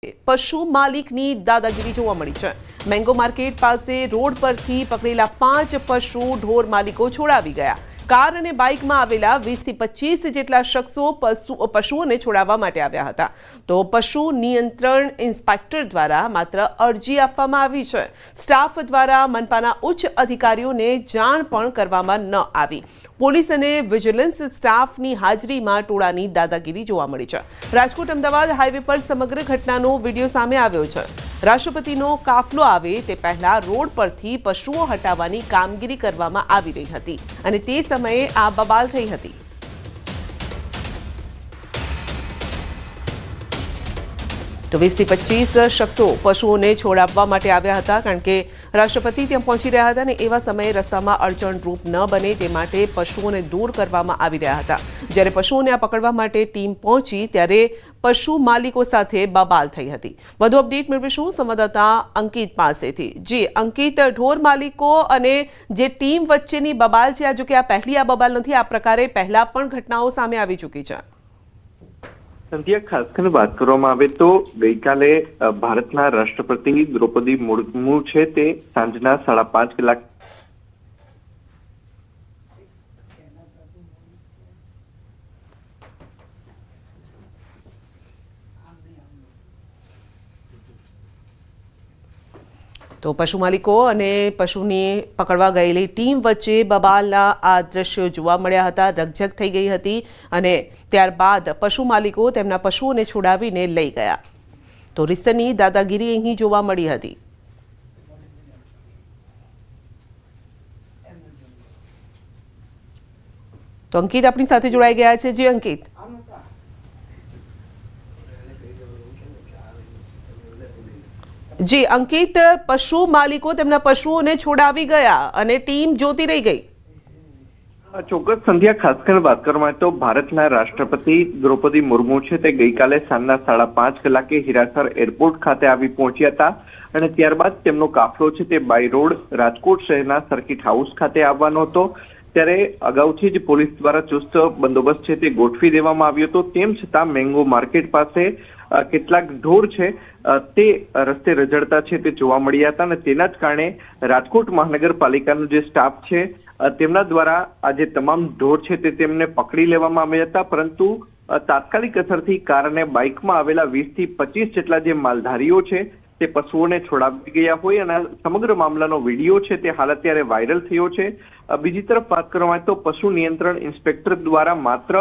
પશુ માલિકની દાદાગીરી જોવા મળી છે। મેંગો માર્કેટ પાસે રોડ પરથી પકડેલા 5 પશુ ઢોર માલિકો છોડાવી ગયા। કાર અને બાઇકમાં આવેલા 20 થી 25 જેટલા શખ્સો પશુઓને છોડાવવા માટે આવ્યા હતા। તો પશુ નિયંત્રણ ઇન્સ્પેક્ટર દ્વારા માત્ર અરજી આપવામાં આવી છે। સ્ટાફ દ્વારા મનપાના ઉચ્ચ અધિકારીઓને જાણ પણ કરવામાં ન આવી। પોલીસ અને વિજિલન્સ સ્ટાફની હાજરીમાં ટોળાની દાદાગીરી જોવા મળી છે। રાજકોટ અમદાવાદ હાઈવે પર સમગ્ર ઘટનાનો વિડીયો સામે આવ્યો છે। રાષ્ટ્રપતિનો કાફલો આવે તે પહેલા રોડ પરથી પશુઓ હટાવવાની કામગીરી કરવામાં આવી રહી હતી અને તે સમયે આ બબાલ થઈ હતી। તો 20 થી 25 શખ્સો પશુઓને છોડાવવા માટે આવ્યા હતા કારણ કે રાષ્ટ્રપતિ ત્યાં પહોંચી રહ્યા હતા અને એવા સમયે રસ્તામાં અડચણરૂપ ન બને તે માટે પશુઓને દૂર કરવામાં આવી રહ્યા હતા। જ્યારે પશુઓને આ પકડવા માટે ટીમ પહોંચી ત્યારે પશુ માલિકો સાથે બબાલ થઈ હતી। વધુ અપડેટ મેળવીશું સંવાદદાતા અંકિત પાસેથી। જી અંકિત, ઢોર માલિકો અને જે ટીમ વચ્ચેની બબાલ છે, આ જો કે આ પહેલી આ બબાલ નથી, આ પ્રકારે પહેલા પણ ઘટનાઓ સામે આવી ચૂકી છે। સંધ્યા, ખાસ કરીને વાત કરવામાં આવે તો ગઈકાલે ભારતના રાષ્ટ્રપતિ દ્રૌપદી મુર્મુ છે તે સાંજના 5:30 કલાક તો પશુ માલિકો અને પશુની પકડવા ગયેલી ટીમ વચ્ચે બબાલના આ દ્રશ્યો જોવા મળ્યા હતા। રકઝક થઈ ગઈ હતી અને ત્યારબાદ પશુ માલિકો તેમના પશુઓને છોડાવીને લઈ ગયા। તો રીતસરની દાદાગીરી અહીં જોવા મળી હતી। તો અંકિત આપણી સાથે જોડાઈ ગયા છે। જી અંકિત। જી અંકિત, પશુ માલિકો તેમના પશુઓને છોડાવી ગયા અને ટીમ જોતી રહી ગઈ। ચોક્કસ સંધ્યા, ખાસ કરીને વાત કરવામાં તો ભારતના રાષ્ટ્રપતિ દ્રૌપદી મુર્મુ છે તે ગઈકાલે સાંજના 5:30 કલાકે હીરાસર એરપોર્ટ ખાતે આવી પહોંચ્યા હતા અને ત્યારબાદ તેમનો કાફલો છે તે બાય રોડ રાજકોટ શહેરના સર્કિટ હાઉસ ખાતે આવવાનો હતો। ત્યારે અગાઉથી જ પોલીસ દ્વારા ચુસ્ત બંદોબસ્ત છે તે ગોઠવી દેવામાં આવ્યો હતો। તેમ છતાં મેંગો માર્કેટ પાસે કેટલાક ઢોર છે તે રસ્તે રઝળતા છે તે જોવા મળ્યા હતા અને તેના જ કારણે રાજકોટ મહાનગરપાલિકાનો જે સ્ટાફ છે તેમના દ્વારા આ જે તમામ ઢોર છે તે તેમને પકડી લેવામાં આવ્યા હતા। પરંતુ તાત્કાલિક અસરથી કાર અને બાઇકમાં આવેલા 20 થી 25 જેટલા જે માલધારીઓ છે તે પશુઓને છોડાવી ગયા હોય અને સમગ્ર મામલાનો વિડીયો છે તે હાલ અત્યારે વાયરલ થયો છે। બીજી તરફ વાત કરવામાં આવે તો પશુ નિયંત્રણ ઇન્સ્પેક્ટર દ્વારા માત્ર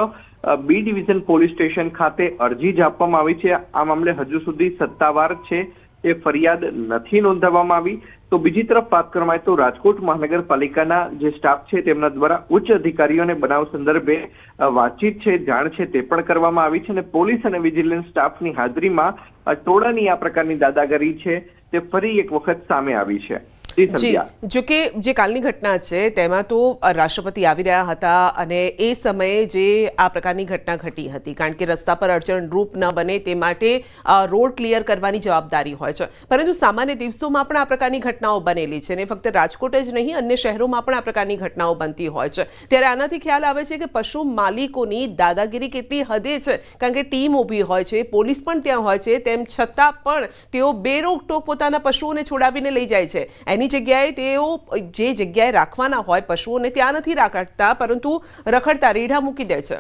બી ડિવિઝન પોલીસ સ્ટેશન ખાતે અરજી જ આપવામાં આવી છે। આ મામલે હજુ સુધી સત્તાવાર છે એ ફરિયાદ નથી નોંધાવવામાં આવી। તો બીજી તરફ વાત કરવામાં આવે તો રાજકોટ મહાનગરપાલિકાના જે સ્ટાફ છે તેમના દ્વારા ઉચ્ચ અધિકારીઓને બનાવ સંદર્ભે વાતચીત છે, જાણ છે તે પણ કરવામાં આવી છે અને પોલીસ અને વિજિલન્સ સ્ટાફની હાજરીમાં ટોળાની આ પ્રકારની દાદાગીરી છે તે ફરી એક વખત સામે આવી છે। જી, જો કે જે કાલની ઘટના છે તેમાં તો રાષ્ટ્રપતિ આવી રહ્યા હતા અને એ સમયે જે આ પ્રકારની ઘટના ઘટી હતી કારણ કે રસ્તા પર અડચણરૂપ ન બને તે માટે રોડ ક્લિયર કરવાની જવાબદારી હોય છે। પરંતુ સામાન્ય દિવસોમાં પણ આ પ્રકારની ઘટનાઓ બનેલી છે અને ફક્ત રાજકોટ જ નહીં, અન્ય શહેરોમાં પણ આ પ્રકારની ઘટનાઓ બનતી હોય છે। ત્યારે આનાથી ખ્યાલ આવે છે કે પશુ માલિકોની દાદાગીરી કેટલી હદે છે કારણ કે ટીમ ઊભી હોય છે, પોલીસ પણ ત્યાં હોય છે, તેમ છતાં પણ તેઓ બેરોકટોક પોતાના પશુઓને છોડાવીને લઈ જાય છે। એની જગ્યાએ તેઓ જે જગ્યાએ રાખવાના હોય પશુઓને ત્યાં નથી રાખતા પરંતુ રખડતા રેઢા મૂકી દે છે।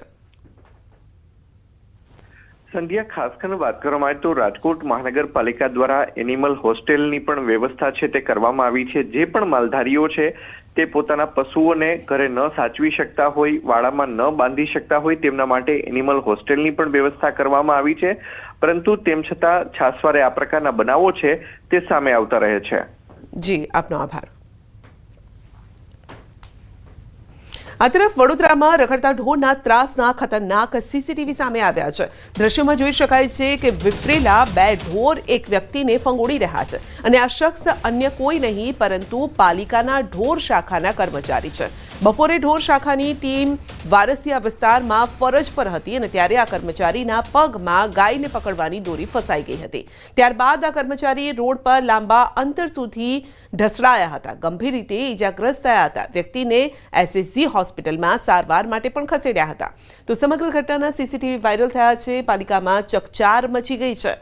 સંધ્યા, ખાસ કરીને વાત કરવામાં આવે તો રાજકોટ મહાનગરપાલિકા દ્વારા એનિમલ હોસ્ટેલની પણ વ્યવસ્થા છે તે કરવામાં આવી છે। જે પણ માલધારીઓ છે તે પોતાના પશુઓને ઘરે ન સાચવી શકતા હોય, વાડામાં ન બાંધી શકતા હોય તેમના માટે એનિમલ હોસ્ટેલની પણ વ્યવસ્થા કરવામાં આવી છે। પરંતુ તેમ છતાં છાસવારે આ પ્રકારના બનાવો છે તે સામે આવતા રહે છે। જી, આપનો આભાર। આ તરફ વડોદરામાં રખડતા ઢોરના ત્રાસના ખતરનાક સીસીટીવી સામે આવ્યા છે। દ્રશ્યોમાં જોઈ શકાય છે કે વિફરેલા 2 ઢોર એક વ્યક્તિને ફંગોળી રહ્યા છે અને આ શખ્સ અન્ય કોઈ નહીં પરંતુ પાલિકાના ઢોર શાખાના કર્મચારી છે। બપોરે ઢોર શાખાની ટીમ વારસિયા વિસ્તારમાં ફરજ પર હતી અને ત્યારે આ કર્મચારીના પગમાં ગાયને પકડવાની દોરી ફસાઈ ગઈ હતી। ત્યારબાદ આ કર્મચારી રોડ પર લાંબા અંતર સુધી ઢસડાયા હતા, ગંભીર રીતે ઈજાગ્રસ્ત થયા હતા। વ્યક્તિને એસએસજી હોસ્પિટલમાં સારવાર માટે પણ ખસેડ્યા હતા। તો સમગ્ર ઘટનાના સીસીટીવી વાયરલ થયા છે। પાલિકામાં ચકચાર મચી ગઈ છે।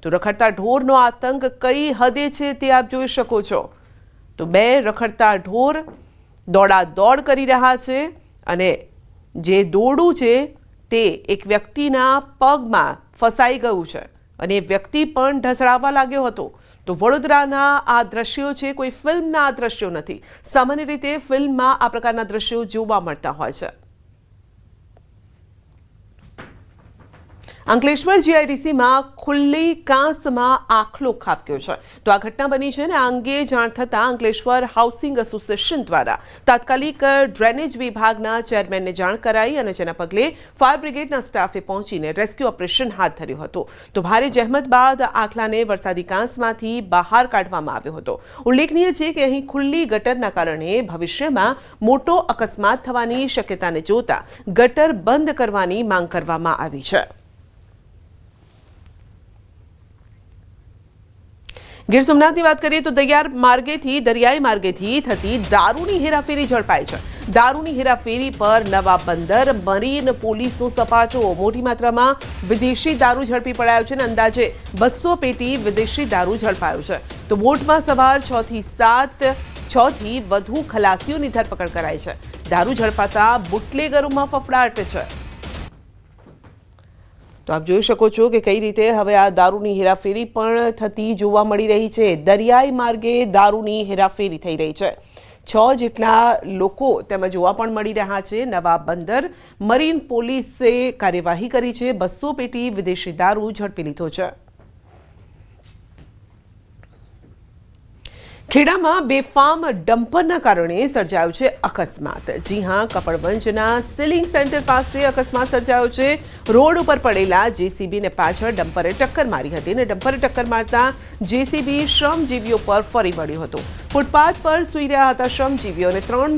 તો રખડતા ઢોરનો આતંક કઈ હદે છે તે આપ જોઈ શકો છો. તો બે રખડતા ઢોર દોડાદોડ કરી રહ્યા છે અને જે દોરડું છે તે એક વ્યક્તિના પગમાં ફસાઈ ગયું છે અને એ વ્યક્તિ પણ ઢસડાવવા લાગ્યો હતો. તો વડોદરાના આ દ્રશ્યો છે, કોઈ ફિલ્મના આ દ્રશ્યો નથી. સામાન્ય રીતે ફિલ્મમાં આ પ્રકારના દ્રશ્યો જોવા મળતા હોય છે. અંકલેશ્વર જીઆઈડીસીમાં ખુલ્લી કાંસમાં આખલો ખાબક્યો છે. તો આ ઘટના બની છે અને આ અંગે જાણ થતાં અંકલેશ્વર હાઉસિંગ એસોસિએશન દ્વારા તાત્કાલિક ડ્રેનેજ વિભાગના ચેરમેનને જાણ કરાઈ અને જેના પગલે ફાયર બ્રિગેડના સ્ટાફે પહોંચીને રેસ્ક્યુ ઓપરેશન હાથ ધર્યું હતું. તો ભારે જહેમત બાદ આખલાને વરસાદી કાંસમાંથી બહાર કાઢવામાં આવ્યો હતો. ઉલ્લેખનીય છે કે અહીં ખુલ્લી ગટરના કારણે ભવિષ્યમાં મોટો અકસ્માત થવાની શક્યતાને જોતા ગટર બંધ કરવાની માંગ કરવામાં આવી છે. ગીર સોમનાથની વાત કરીએ તો દરિયાઈ માર્ગેથી થતી દારૂની હેરાફેરી ઝડપાઈ છે. દારૂની હેરાફેરી પર નવા બંદર મરીન પોલીસનો સપાટો. મોટી માત્રામાં વિદેશી દારૂ ઝડપી પડાયો છે અને અંદાજે 200 પેટી વિદેશી દારૂ ઝડપાયો છે. તો બોટમાં સવાર 6 થી વધુ ખલાસીઓની ધરપકડ કરાઈ છે. દારૂ ઝડપાતા બુટલેગરોમાં ફફડાટ છે. તો આપ જોઈ શકો છો કે કઈ રીતે હવે આ દારૂની હેરાફેરી પણ થતી જોવા મળી રહી છે. દરિયાઈ માર્ગે દારૂની હેરાફેરી થઈ રહી છે. 6 જેટલા લોકો તેમાં જોવા પણ મળી રહ્યા છે. નવા બંદર મરીન પોલીસે કાર્યવાહી કરી છે. 200 પેટી વિદેશી દારૂ ઝડપી લીધો છે. ખેડામાં બેફામ ડમ્પરના કારણે સર્જાયો છે અકસ્માત. જી હા, કપડવંજના સીલિંગ સેન્ટર પાસે અકસ્માત સર્જાયો છે. રોડ ઉપર પડેલા જેસીબીને પાછળ ડમ્પરે ટક્કર મારી હતી અને ડમ્પરે ટક્કર મારતા જેસીબી શ્રમજીવીઓ પર ફરી વળ્યું હતું. ફૂટપાથ પર સૂઈ રહ્યા હતા શ્રમજીવીઓ અને 3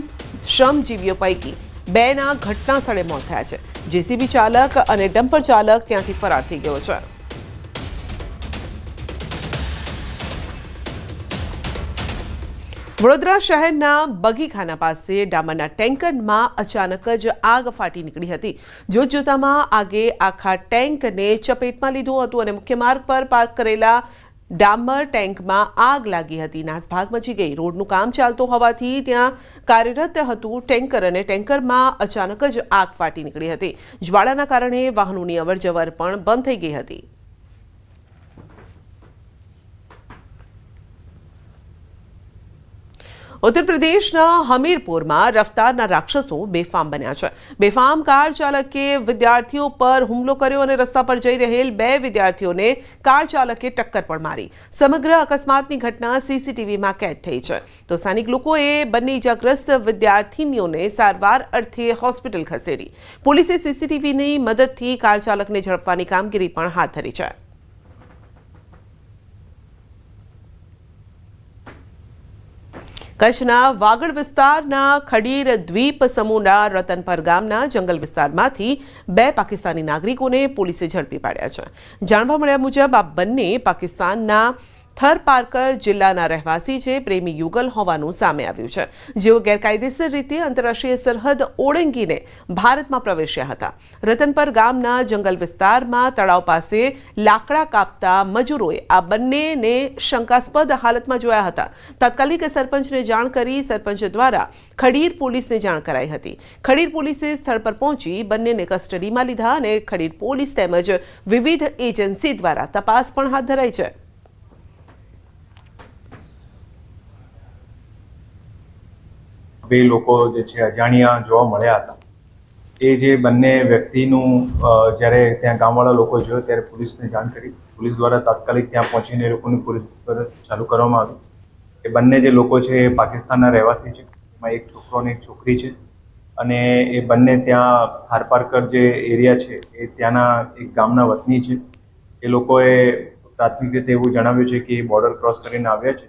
શ્રમજીવીઓ પૈકી 2ના ઘટના સ્થળે મોત થયા છે. જેસીબી ચાલક અને ડમ્પર ચાલક ત્યાંથી ફરાર થઈ ગયો છે. વડોદરા શહેરના બગીખાના પાસે ડામરના ટેન્કરમાં અચાનક જ આગ ફાટી નીકળી હતી. જોતજોતામાં આગે આખા ટેન્કને ચપેટમાં લીધું હતું અને મુખ્ય માર્ગ પર પાર્ક કરેલા ડામર ટેન્કમાં આગ લાગી હતી. નાસભાગ મચી ગઈ. રોડનું કામ ચાલતું હોવાથી ત્યાં કાર્યરત હતું ટેન્કર અને ટેન્કરમાં અચાનક જ આગ ફાટી નીકળી હતી. જ્વાળાના કારણે વાહનોની અવરજવર પણ બંધ થઈ ગઈ હતી. ઉત્તર પ્રદેશના હમીરપુરમાં રફતારના રાક્ષસો બેફામ બન્યા છે. બેફામ કાર ચાલકે વિદ્યાર્થીઓ પર હુમલો કર્યો અને રસ્તા પર જઈ રહેલ 2 વિદ્યાર્થીઓને કાર ચાલકે ટક્કર પણ મારી. સમગ્ર અકસ્માતની ઘટના સીસીટીવીમાં કેદ થઈ છે. તો સ્થાનિક લોકોએ બંને ઇજાગ્રસ્ત વિદ્યાર્થીનીઓને સારવાર અર્થે હોસ્પિટલ ખસેડી. પોલીસે સીસીટીવીની મદદથી કાર ચાલકને ઝડપવાની કામગીરી પણ હાથ ધરી છે. કચ્છના વાગડ વિસ્તારના ખડીર દ્વીપ સમૂહના રતનપર ગામના જંગલ વિસ્તારમાંથી 2 પાકિસ્તાની નાગરિકોને પોલીસે ઝડપી પાડ્યા છે. જાણવા મળ્યા મુજબ આ બંને પાકિસ્તાનના થરપારકર જિલ્લાના રહેવાસી છે. પ્રેમી યુગલ હોવાનું સામે આવ્યું છે, જેઓ ગેરકાયદેસર રીતે આંતરરાષ્ટ્રીય સરહદ ઓળંગીને ભારતમાં પ્રવેશ્યા હતા. રતનપર ગામના જંગલ વિસ્તારમાં તળાવ પાસે લાકડા કાપતા મજૂરોએ આ બંનેને શંકાસ્પદ હાલતમાં જોયા હતા. તાત્કાલિક સરપંચને જાણ કરી સરપંચ દ્વારા ખડીર પોલીસને જાણ કરાઈ હતી. ખડીર પોલીસે સ્થળ પર પહોંચી બંનેને કસ્ટડીમાં લીધા અને ખડીર પોલીસ તેમજ વિવિધ એજન્સી દ્વારા તપાસ પણ હાથ ધરાઈ છે. બે લોકો જે છે અજાણ્યા જોવા મળ્યા હતા. એ જે બંને વ્યક્તિનું જ્યારે ત્યાં ગામવાળા લોકો જોયો ત્યારે પોલીસને જાણ કરી. પોલીસ દ્વારા તાત્કાલિક ત્યાં પહોંચીને એ લોકોની પૂછપરછ ચાલુ કરવામાં આવી. એ બંને જે લોકો છે એ પાકિસ્તાનના રહેવાસી છે. એમાં એક છોકરો અને એક છોકરી છે અને એ બંને ત્યાં થારપારકર જે એરિયા છે એ ત્યાંના એક ગામના વતની છે. એ લોકોએ પ્રાથમિક રીતે એવું જણાવ્યું છે કે એ બોર્ડર ક્રોસ કરીને આવ્યા છે.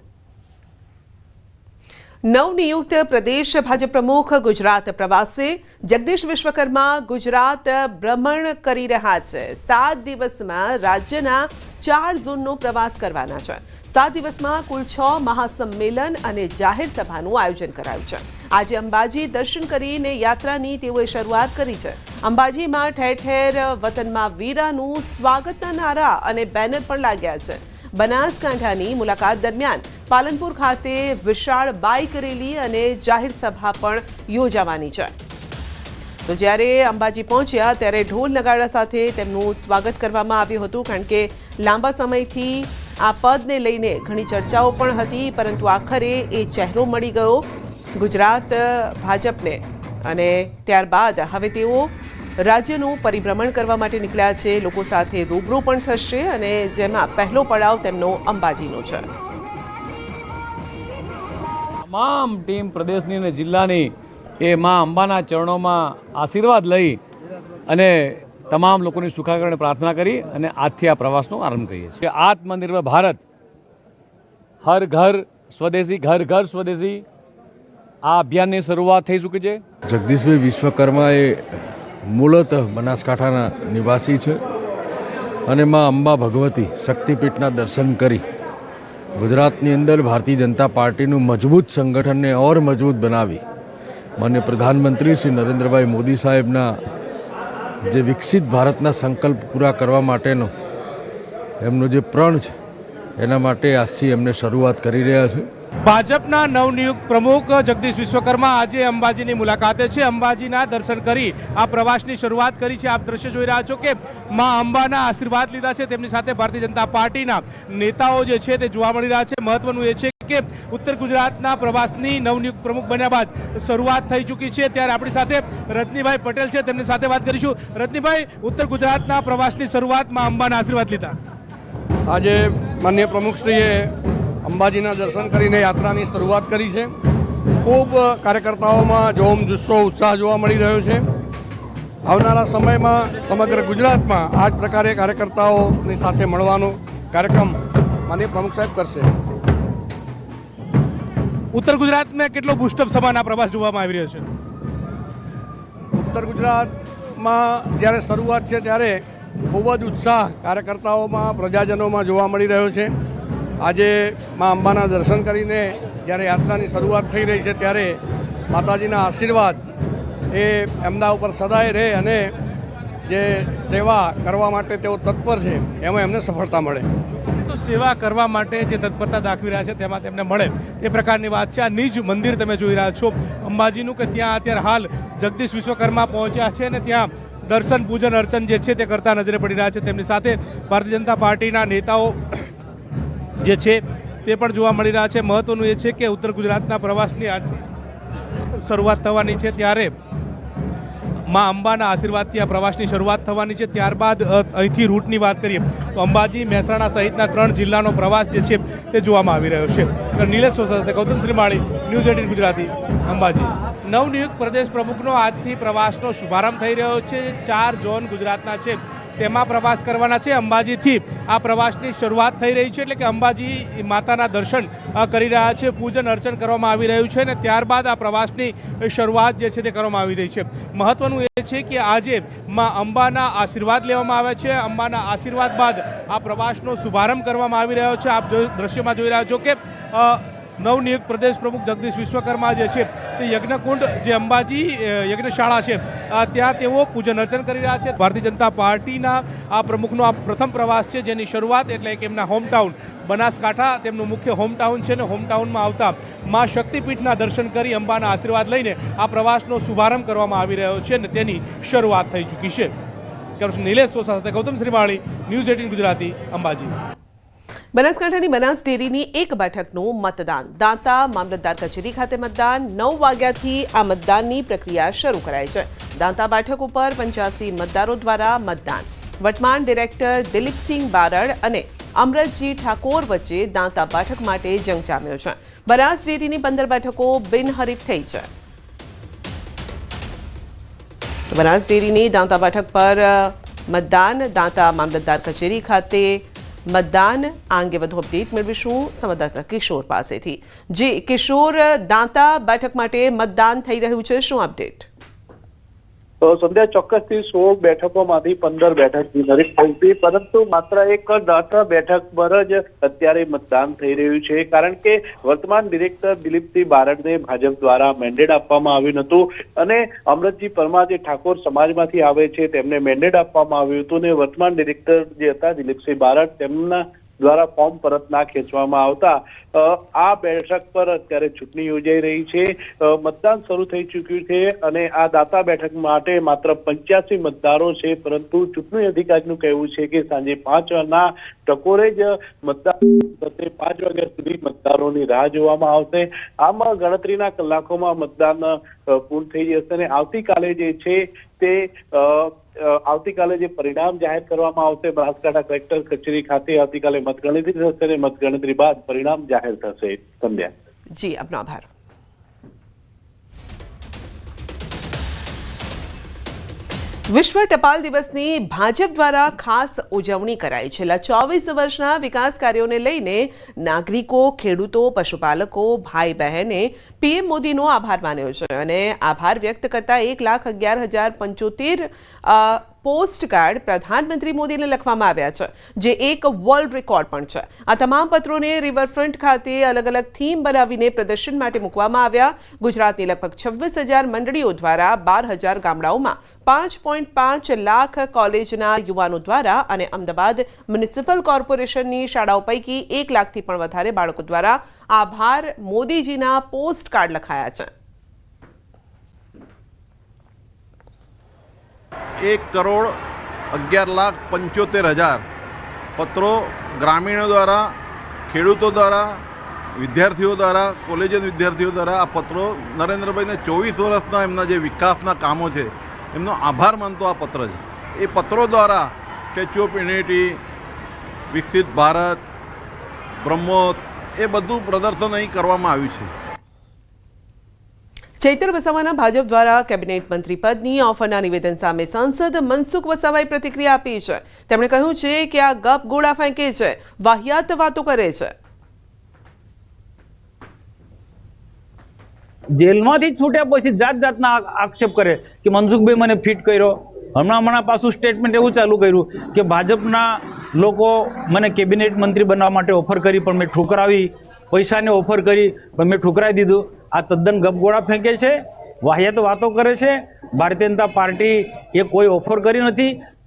નવનિયુક્ત પ્રદેશ ભાજપ પ્રમુખ ગુજરાત પ્રવાસે. જગદીશ વિશ્વકર્મા ગુજરાત ભ્રમણ કરી રહ્યા છે. 7 દિવસમાં રાજ્યના 4 ઝોનનો પ્રવાસ કરવાના છે. 7 દિવસમાં કુલ 6 મહાસંમેલન અને જાહેર સભાનું આયોજન કરાયું છે. આજે અંબાજી દર્શન કરીને યાત્રાની તેઓએ શરૂઆત કરી છે. અંબાજીમાં ઠેર ઠેર વતનમાં વીરાનું સ્વાગતના નારા અને બેનર પણ લાગ્યા છે. બનાસકાંઠાની મુલાકાત દરમિયાન પાલનપુર ખાતે વિશાળ બાઇક રેલી અને જાહેર સભા પણ યોજાવાની છે. તો જ્યારે અંબાજી પહોંચ્યા ત્યારે ઢોલ નગાડા સાથે તેમનું સ્વાગત કરવામાં આવ્યું હતું, કારણ કે લાંબા સમયથી આ પદને લઈને ઘણી ચર્ચાઓ પણ હતી, પરંતુ આખરે એ ચહેરો મળી ગયો ગુજરાત ભાજપને. અને ત્યારબાદ હવે તેઓ રાજ્યનું પરિભ્રમણ કરવા માટે નીકળ્યા છે. લોકો સાથે રૂબરૂ પણ થશે અને જેમાં પહેલો પડાવ તેમનો અંબાજીનો છે. તમામ ટીમ પ્રદેશની અને જિલ્લાની એ મા અંબાના ચરણોમાં આશીર્વાદ લઈ અને તમામ લોકોની સુખાકારીની પ્રાર્થના કરી અને આજથી આ પ્રવાસનો આરંભ કરીએ છીએ. આત્મનિર્ભર ભારત, હર ઘર સ્વદેશી, ઘર ઘર સ્વદેશી, આ અભિયાનની શરૂઆત થઈ ચૂકી છે. જગદીશભાઈ વિશ્વકર્મા એ મૂળતઃ બનાસકાંઠાના નિવાસી છે અને મા અંબા ભગવતી શક્તિપીઠના દર્શન કરી ગુજરાતની અંદર ભારતીય જનતા પાર્ટીનું મજબૂત સંગઠનને ઓર મજબૂત બનાવી માન્ય પ્રધાનમંત્રી શ્રી નરેન્દ્રભાઈ મોદી સાહેબના જે વિકસિત ભારતના સંકલ્પ પૂરા કરવા માટેનો એમનો જે પ્રણ છે એના માટે આજથી એમને શરૂઆત કરી રહ્યા છે. ભાજપના નવનિયુક્ત પ્રમુખ જગદીશ વિશ્વકર્મા આજે અંબાજીની મુલાકાતે છે. અંબાજીના દર્શન કરી આ પ્રવાસની શરૂઆત કરી છે. આપ દ્રશ્ય જોઈ રહ્યા છો કે મા અંબાના આશીર્વાદ લીધા છે. તેમની સાથે ભારતીય જનતા પાર્ટીના નેતાઓ જે છે તે જોવા મળી રહ્યા છે. મહત્વનું એ છે કે ઉત્તર ગુજરાતના પ્રવાસની નવનિયુક્ત પ્રમુખ બન્યા બાદ શરૂઆત થઈ ચૂકી છે. ત્યારે આપણી સાથે રજનીભાઈ પટેલ છે, તેમની સાથે વાત કરીશું. રજનીભાઈ, ઉત્તર ગુજરાતના પ્રવાસની શરૂઆતમાં અંબાના આશીર્વાદ લીધા. આજે માનનીય પ્રમુખશ્રીએ અંબાજીના દર્શન કરીને યાત્રાની શરૂઆત કરી છે. ખૂબ કાર્યકર્તાઓમાં જોમ જુસ્સો ઉત્સાહ જોવા મળી રહ્યો છે. આવનારા સમયમાં સમગ્ર ગુજરાતમાં આ જ પ્રકારે કાર્યકર્તાઓની સાથે મળવાનો કાર્યક્રમ માનનીય પ્રમુખ સાહેબ કરશે. ઉત્તર ગુજરાતમાં કેટલો બુસ્ટઅપ સમાન આ પ્રવાસ જોવામાં આવી રહ્યો છે? ઉત્તર ગુજરાતમાં જ્યારે શરૂઆત છે ત્યારે ખૂબ જ ઉત્સાહ કાર્યકર્તાઓમાં, પ્રજાજનોમાં જોવા મળી રહ્યો છે. આજે મા અંબાના દર્શન કરીને જ્યારે યાત્રાની શરૂઆત થઈ રહી છે ત્યારે માતાજીના આશીર્વાદ એ એમના ઉપર સદાય રહે અને જે સેવા કરવા માટે તેઓ તત્પર છે એમાં એમને સફળતા મળે. તો સેવા કરવા માટે જે તત્પરતા દાખવી રહ્યા છે તેમાં તેમને મળે તે પ્રકારની વાત છે. આ નિજ મંદિર તમે જોઈ રહ્યા છો અંબાજીનું, કે ત્યાં અત્યારે હાલ જગદીશ વિશ્વકર્મા પહોંચ્યા છે અને ત્યાં દર્શન પૂજન અર્ચન જે છે તે કરતા નજરે પડી રહ્યા છે. તેમની સાથે ભારતીય જનતા પાર્ટીના નેતાઓ જે છે તે પણ જોવા મળી રહ્યા છે. મહત્વનું એ છે કે ઉત્તર ગુજરાતના પ્રવાસની આજ શરૂઆત થવાની છે ત્યારે મા અંબાના આશીર્વાદથી આ પ્રવાસની શરૂઆત થવાની છે. ત્યારબાદ અહીંથી રૂટની વાત કરીએ તો અંબાજી, મહેસાણા સહિતના 3 જિલ્લાનો પ્રવાસ જે છે તે જોવામાં આવી રહ્યો છે. નિલેશ સોસા સાથે ગૌતમ શ્રીમાળી, ન્યૂઝ 18 ગુજરાતી, અંબાજી. નવનિયુક્ત પ્રદેશ પ્રમુખનો આજથી પ્રવાસનો શુભારંભ થઈ રહ્યો છે. 4 ઝોન ગુજરાતના છે તેમાં પ્રવાસ કરવાના છે. અંબાજીથી આ પ્રવાસની શરૂઆત થઈ રહી છે, એટલે કે અંબાજી માતાના દર્શન કરી રહ્યા છે, પૂજન અર્ચન કરવામાં આવી રહ્યું છે અને ત્યારબાદ આ પ્રવાસની શરૂઆત જે છે તે કરવામાં આવી રહી છે. મહત્વનું એ છે કે આજે મા અંબાના આશીર્વાદ લેવામાં આવ્યા છે. અંબાના આશીર્વાદ બાદ આ પ્રવાસનો શુભારંભ કરવામાં આવી રહ્યો છે. આપ દ્રશ્યમાં જોઈ રહ્યા છો કે નવનિયુક્ત પ્રદેશ પ્રમુખ જગદીશ વિશ્વકર્મા જે છે તે યજ્ઞકુંડ, જે અંબાજી યજ્ઞશાળા છે ત્યાં તેઓ પૂજન અર્ચન કરી રહ્યા છે. ભારતીય જનતા પાર્ટીના આ પ્રમુખનો આ પ્રથમ પ્રવાસ છે, જેની શરૂઆત એટલે કે એમના હોમટાઉન બનાસકાંઠા તેમનું મુખ્ય હોમટાઉન છે અને હોમટાઉનમાં આવતા મા શક્તિપીઠના દર્શન કરી અંબાના આશીર્વાદ લઈને આ પ્રવાસનો શુભારંભ કરવામાં આવી રહ્યો છે અને તેની શરૂઆત થઈ ચૂકી છે. નિલેશ સોસા સાથે ગૌતમ શ્રીમાળી, ન્યૂઝ 18 ગુજરાતી, અંબાજી. બનાસકાંઠાની બનાસ ડેરીની એક બેઠકનું મતદાન. દાંતા મામલતદાર કચેરી ખાતે મતદાન. 9 વાગ્યાથી આ મતદાનની પ્રક્રિયા શરૂ કરાઈ છે. દાંતા બેઠક ઉપર 85 મતદારો દ્વારા મતદાન. વર્તમાન ડિરેક્ટર દિલીપસિંહ બારડ અને અમરતજી ઠાકોર વચ્ચે દાંતા બેઠક માટે જંગ જામ્યો છે. બનાસ ડેરીની 15 બેઠકો બિનહરીફ થઈ છે. બનાસ ડેરીની દાંતા બેઠક પર મતદાન. દાંતા મામલતદાર કચેરી ખાતે મતદાન. આ અંગે વધુ અપડેટ મેળવીશું સંવાદદાતા કિશોર પાસેથી. જી કિશોર, દાંતા બેઠક માટે મતદાન થઈ રહ્યું છે, શું અપડેટ? સંધ્યા ચોક્કસથી 16 બેઠકોમાંથી 15 બેઠક વિનરિત થઈ હતી, પરંતુ માત્ર એક 10 બેઠક પર જ અત્યારે મતદાન થઈ રહ્યું છે, કારણ કે વર્તમાન ડિરેક્ટર દિલીપસિંહ બારડને ભાજપ દ્વારા મેન્ડેટ આપવામાં આવ્યું હતું અને અમરતજી પરમાર જે ઠાકોર સમાજમાંથી આવે છે તેમને મેન્ડેટ આપવામાં આવ્યું હતું અને વર્તમાન ડિરેક્ટર જે હતા દિલીપસિંહ બારડ તેમના દ્વારા ફોર્મ પરત ના ખેંચવામાં આવતા આ બેઠક પર અત્યારે ચૂંટણી યોજાઈ રહી છે। મતદાન શરૂ થઈ ચૂક્યું છે અને આ દાતા બેઠક માટે માત્ર 85 મતદારો છે, પરંતુ ચૂંટણી અધિકારીનું કહેવું છે કે સાંજે 5 ના ટકોરે જ મતદાન થશે। 5 વાગ્યા સુધી મતદારોની રાહ જોવામાં આવશે। આમ ગણતરીના કલાકોમાં મતદાન પૂર્ણ થઈ જશે અને આવતીકાલે જે છે તે આવતીકાલે જે પરિણામ જાહેર કરવામાં આવશે બનાસકાંઠા કલેક્ટર કચેરી ખાતે આવતીકાલે મતગણતરી થશે અને મતગણતરી બાદ પરિણામ જાહેર થશે। સંધ્યા જી, આપનો આભાર। વિશ્વ ટપાલ દિવસની ભાજપ દ્વારા ખાસ ઉજવણી કરાઈ। છેલ્લા 24 વર્ષના વિકાસ કાર્યોને લઈને નાગરિકો, ખેડૂતો, પશુપાલકો, ભાઈ બહેને પીએમ મોદીનો આભાર માન્યો છે અને આભાર વ્યક્ત કરતા 1,11,075 પોસ્ટ કાર્ડ પ્રધાનમંત્રી મોદીને લખવામાં આવ્યા છે, જે એક વર્લ્ડ રેકોર્ડ પણ છે। આ તમામ પત્રોને રિવરફ્રન્ટ ખાતે અલગ અલગ થીમ બનાવીને પ્રદર્શન માટે મૂકવામાં આવ્યા। ગુજરાતની લગભગ 26,000 મંડળીઓ દ્વારા 12,000 ગામડાઓમાં 5.5 લાખ કોલેજના યુવાનો દ્વારા અને અમદાવાદ મ્યુનિસિપલ કોર્પોરેશનની શાળાઓ પૈકી 1 લાખથી પણ વધારે બાળકો દ્વારા આભાર મોદીજીના પોસ્ટ કાર્ડ લખાયા છે। 1,11,75,000 પત્રો ગ્રામીણો દ્વારા, ખેડૂતો દ્વારા, વિદ્યાર્થીઓ દ્વારા, કોલેજ વિદ્યાર્થીઓ દ્વારા આ પત્રો નરેન્દ્રભાઈને 24 વર્ષના એમના જે વિકાસના કામો છે એમનો આભાર માનતો આ પત્ર છે। એ પત્રો દ્વારા સ્ટેચ્યુ ઓફ યુનિટી, વિકસિત ભારત, બ્રહ્મોસ એ બધું પ્રદર્શન અહીં કરવામાં આવ્યું છે। ચૈતર વસાવાના ભાજપ દ્વારા કેબિનેટ મંત્રી પદની ઓફરના નિવેદન સામે સાંસદ મનસુખ વસાવાએ પ્રતિક્રિયા આપી છે। તેમણે કહ્યું છે કે આ ગપ ગોળા ફેંકે છે, વાહિયાત વાતો કરે છે। જેલમાંથી છૂટ્યા પછી જાત જાતના આક્ષેપ કરે કે મનસુખભાઈ મને ફિટ કર્યો। હમણાં પાછું સ્ટેટમેન્ટ એવું ચાલુ કર્યું કે ભાજપના લોકો મને કેબિનેટ મંત્રી બનવા માટે ઓફર કરી પણ મેં ઠુકરાવી, પૈસાને ઓફર કરી પણ મેં ઠુકરાવી દીધું। આ તદ્દન ગપગોળા ફેંકે છે, વાહિયાત વાતો કરે છે। ભારતીય જનતા પાર્ટી એ કોઈ ઓફર કરી નથી।